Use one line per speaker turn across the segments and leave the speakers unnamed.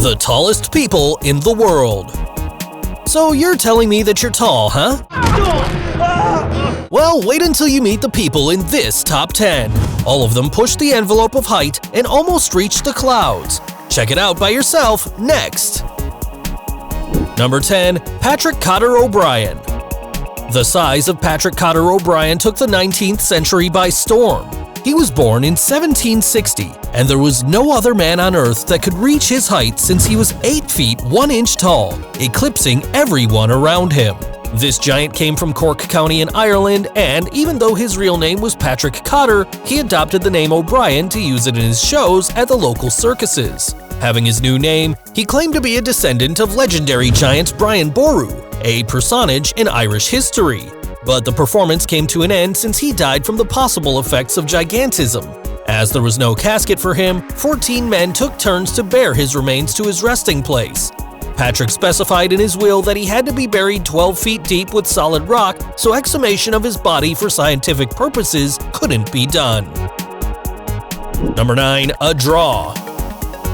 The tallest people in the world. So you're telling me that you're tall, huh? Well, wait until you meet the people in this top 10. All of them pushed the envelope of height and almost reached the clouds. Check it out by yourself next. Number 10. Patrick Cotter O'Brien. The size of Patrick Cotter O'Brien took the 19th century by storm. He was born in 1760, and there was no other man on Earth that could reach his height since he was 8 feet 1 inch tall, eclipsing everyone around him. This giant came from Cork County in Ireland, and even though his real name was Patrick Cotter, he adopted the name O'Brien to use it in his shows at the local circuses. Having his new name, he claimed to be a descendant of legendary giant Brian Boru, a personage in Irish history. But the performance came to an end since he died from the possible effects of gigantism. As there was no casket for him, 14 men took turns to bear his remains to his resting place. Patrick specified in his will that he had to be buried 12 feet deep with solid rock, so exhumation of his body for scientific purposes couldn't be done. Number 9. A draw.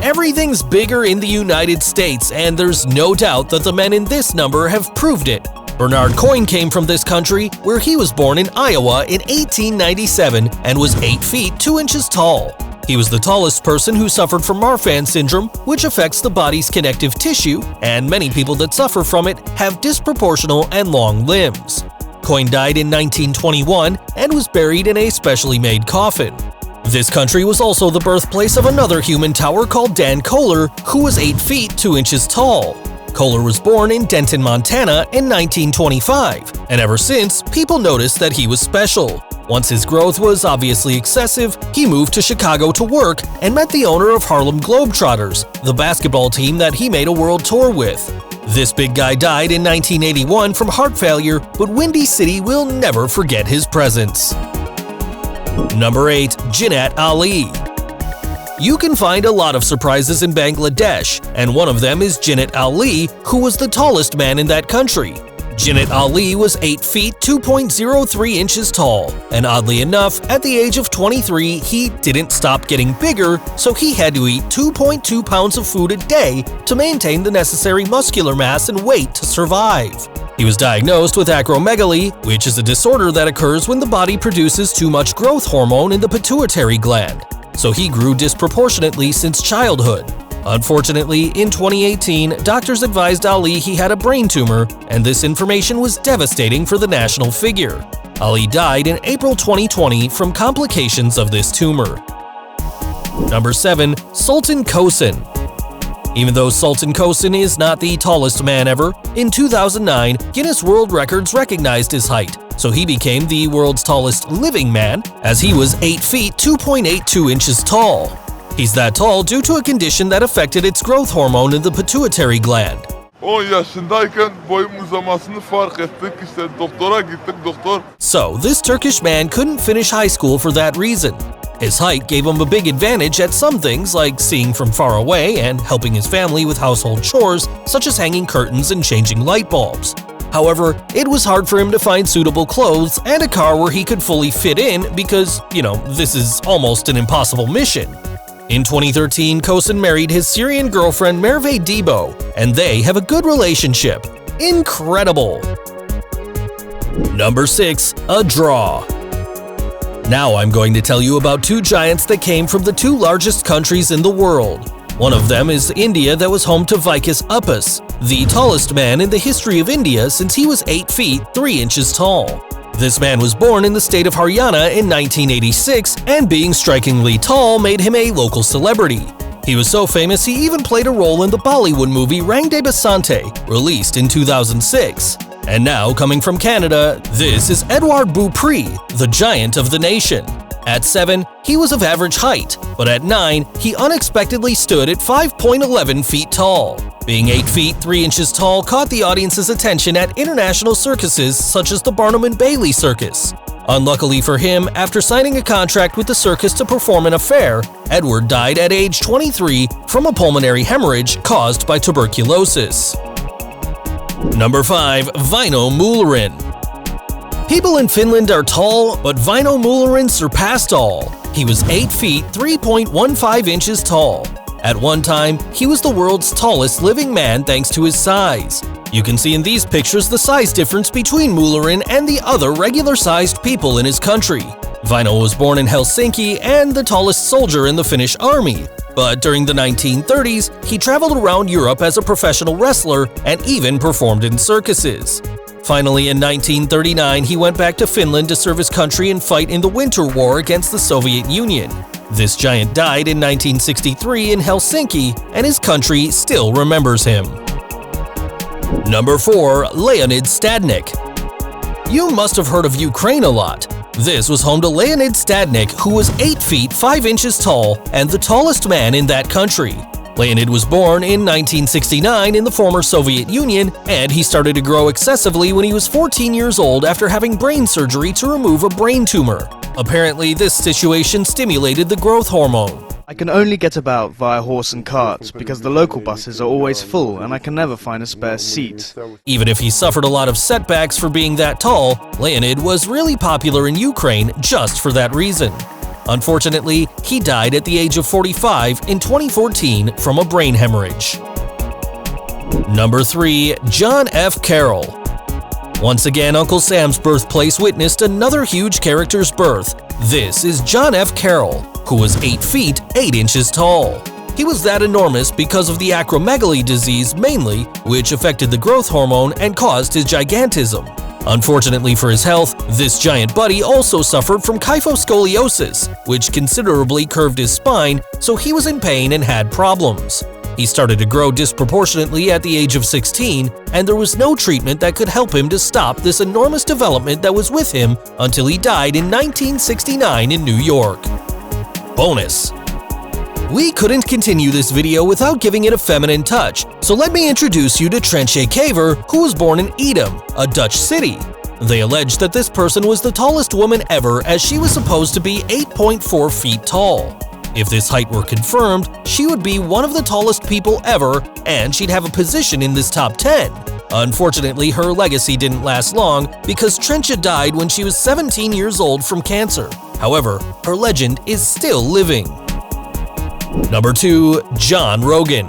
Everything's bigger in the United States, and there's no doubt that the men in this number have proved it. Bernard Coyne came from this country, where he was born in Iowa in 1897 and was 8 feet 2 inches tall. He was the tallest person who suffered from Marfan syndrome, which affects the body's connective tissue, and many people that suffer from it have disproportional and long limbs. Coyne died in 1921 and was buried in a specially made coffin. This country was also the birthplace of another human tower called Dan Kohler, who was 8 feet 2 inches tall. Kohler was born in Denton, Montana in 1925, and ever since, people noticed that he was special. Once his growth was obviously excessive, he moved to Chicago to work and met the owner of Harlem Globetrotters, the basketball team that he made a world tour with. This big guy died in 1981 from heart failure, but Windy City will never forget his presence. Number 8. Jinnat Ali. You can find a lot of surprises in Bangladesh, and one of them is Jinnat Ali, who was the tallest man in that country. Jinnat Ali was 8 feet 2.03 inches tall, and oddly enough, at the age of 23, he didn't stop getting bigger, so he had to eat 2.2 pounds of food a day to maintain the necessary muscular mass and weight to survive. He was diagnosed with acromegaly, which is a disorder that occurs when the body produces too much growth hormone in the pituitary gland. So he grew disproportionately since childhood. Unfortunately, in 2018, doctors advised Ali he had a brain tumor, and this information was devastating for the national figure. Ali died in April 2020 from complications of this tumor. Number 7. Sultan Coyne. Even though Sultan Coyne is not the tallest man ever, in 2009, Guinness World Records recognized his height, so he became the world's tallest living man, as he was 8 feet 2.82 inches tall. He's that tall due to a condition that affected its growth hormone in the pituitary gland.
10 yaşındayken boyum uzamasını fark ettik. İşte doktora gittik, doktor.
So, this Turkish man couldn't finish high school for that reason. His height gave him a big advantage at some things like seeing from far away and helping his family with household chores such as hanging curtains and changing light bulbs. However, it was hard for him to find suitable clothes and a car where he could fully fit in because, this is almost an impossible mission. In 2013, Coyne married his Syrian girlfriend Merve Debo, and they have a good relationship. Incredible! Number 6. A draw. Now I'm going to tell you about two giants that came from the two largest countries in the world. One of them is India, that was home to Vicus Uppus, the tallest man in the history of India since he was 8 feet 3 inches tall. This man was born in the state of Haryana in 1986, and being strikingly tall made him a local celebrity. He was so famous he even played a role in the Bollywood movie Rang de Basante, released in 2006. And now, coming from Canada, this is Edouard Beaupré, the giant of the nation. At 7, he was of average height, but at 9, he unexpectedly stood at 5.11 feet tall. Being 8 feet 3 inches tall caught the audience's attention at international circuses such as the Barnum and Bailey Circus. Unluckily for him, after signing a contract with the circus to perform an affair, Edward died at age 23 from a pulmonary hemorrhage caused by tuberculosis. Number 5. Väinö Mylläri. People in Finland are tall, but Väinö Mylläri surpassed all. He was 8 feet 3.15 inches tall. At one time, he was the world's tallest living man thanks to his size. You can see in these pictures the size difference between Mullarin and the other regular-sized people in his country. Väinö was born in Helsinki and the tallest soldier in the Finnish army. But during the 1930s, he traveled around Europe as a professional wrestler and even performed in circuses. Finally, in 1939, he went back to Finland to serve his country and fight in the Winter War against the Soviet Union. This giant died in 1963 in Helsinki, and his country still remembers him. Number 4. Leonid Stadnik. You must have heard of Ukraine a lot. This was home to Leonid Stadnik, who was 8 feet 5 inches tall and the tallest man in that country. Leonid was born in 1969 in the former Soviet Union, and he started to grow excessively when he was 14 years old after having brain surgery to remove a brain tumor. Apparently, this situation stimulated the growth hormone.
I can only get about via horse and cart because the local buses are always full and I can never find a spare seat.
Even if he suffered a lot of setbacks for being that tall, Leonid was really popular in Ukraine just for that reason. Unfortunately, he died at the age of 45 in 2014 from a brain hemorrhage. Number 3. John F. Carroll. Once again, Uncle Sam's birthplace witnessed another huge character's birth. This is John F. Carroll, who was 8 feet 8 inches tall. He was that enormous because of the acromegaly disease mainly, which affected the growth hormone and caused his gigantism. Unfortunately for his health, this giant buddy also suffered from kyphoscoliosis, which considerably curved his spine, so he was in pain and had problems. He started to grow disproportionately at the age of 16, and there was no treatment that could help him to stop this enormous development that was with him until he died in 1969 in New York. Bonus. We couldn't continue this video without giving it a feminine touch, so let me introduce you to Trentje Kaver, who was born in Edam, a Dutch city. They allege that this person was the tallest woman ever, as she was supposed to be 8.4 feet tall. If this height were confirmed, she would be one of the tallest people ever, and she'd have a position in this top 10. Unfortunately, her legacy didn't last long because Trentje died when she was 17 years old from cancer. However, her legend is still living. Number 2. John Rogan.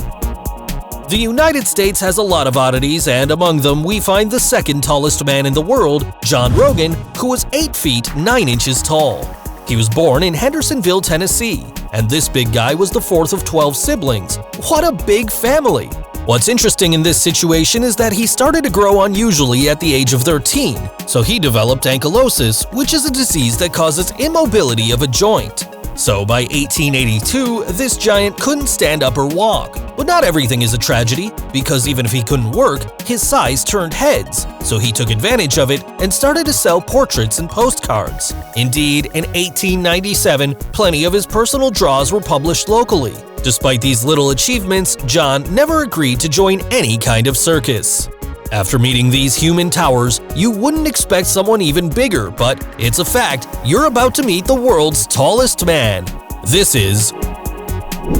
The United States has a lot of oddities, and among them we find the second tallest man in the world, John Rogan, who was 8 feet 9 inches tall. He was born in Hendersonville, Tennessee, and this big guy was the fourth of 12 siblings. What a big family! What's interesting in this situation is that he started to grow unusually at the age of 13, so he developed ankylosis, which is a disease that causes immobility of a joint. So by 1882, this giant couldn't stand up or walk. But not everything is a tragedy, because even if he couldn't work, his size turned heads. So he took advantage of it and started to sell portraits and postcards. Indeed, in 1897, plenty of his personal draws were published locally. Despite these little achievements, John never agreed to join any kind of circus. After meeting these human towers, you wouldn't expect someone even bigger, but it's a fact, you're about to meet the world's tallest man. This is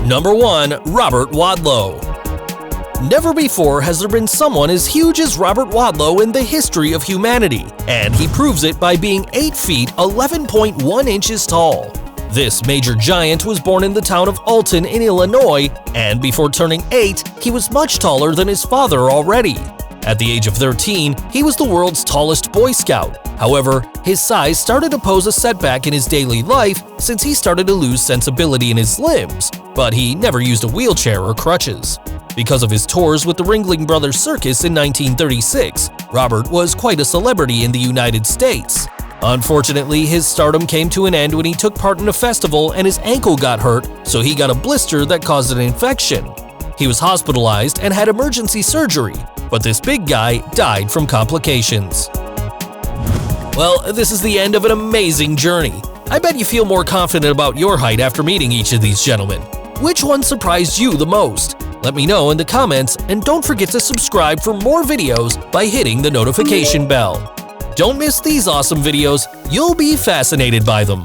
Number 1. Robert Wadlow. Never before has there been someone as huge as Robert Wadlow in the history of humanity, and he proves it by being 8 feet 11.1 inches tall. This major giant was born in the town of Alton in Illinois, and before turning 8, he was much taller than his father already. At the age of 13, he was the world's tallest Boy Scout. However, his size started to pose a setback in his daily life since he started to lose sensibility in his limbs, but he never used a wheelchair or crutches. Because of his tours with the Ringling Brothers Circus in 1936, Robert was quite a celebrity in the United States. Unfortunately, his stardom came to an end when he took part in a festival and his ankle got hurt, so he got a blister that caused an infection. He was hospitalized and had emergency surgery, but this big guy died from complications. Well, this is the end of an amazing journey. I bet you feel more confident about your height after meeting each of these gentlemen. Which one surprised you the most? Let me know in the comments, and don't forget to subscribe for more videos by hitting the notification bell. Don't miss these awesome videos, you'll be fascinated by them.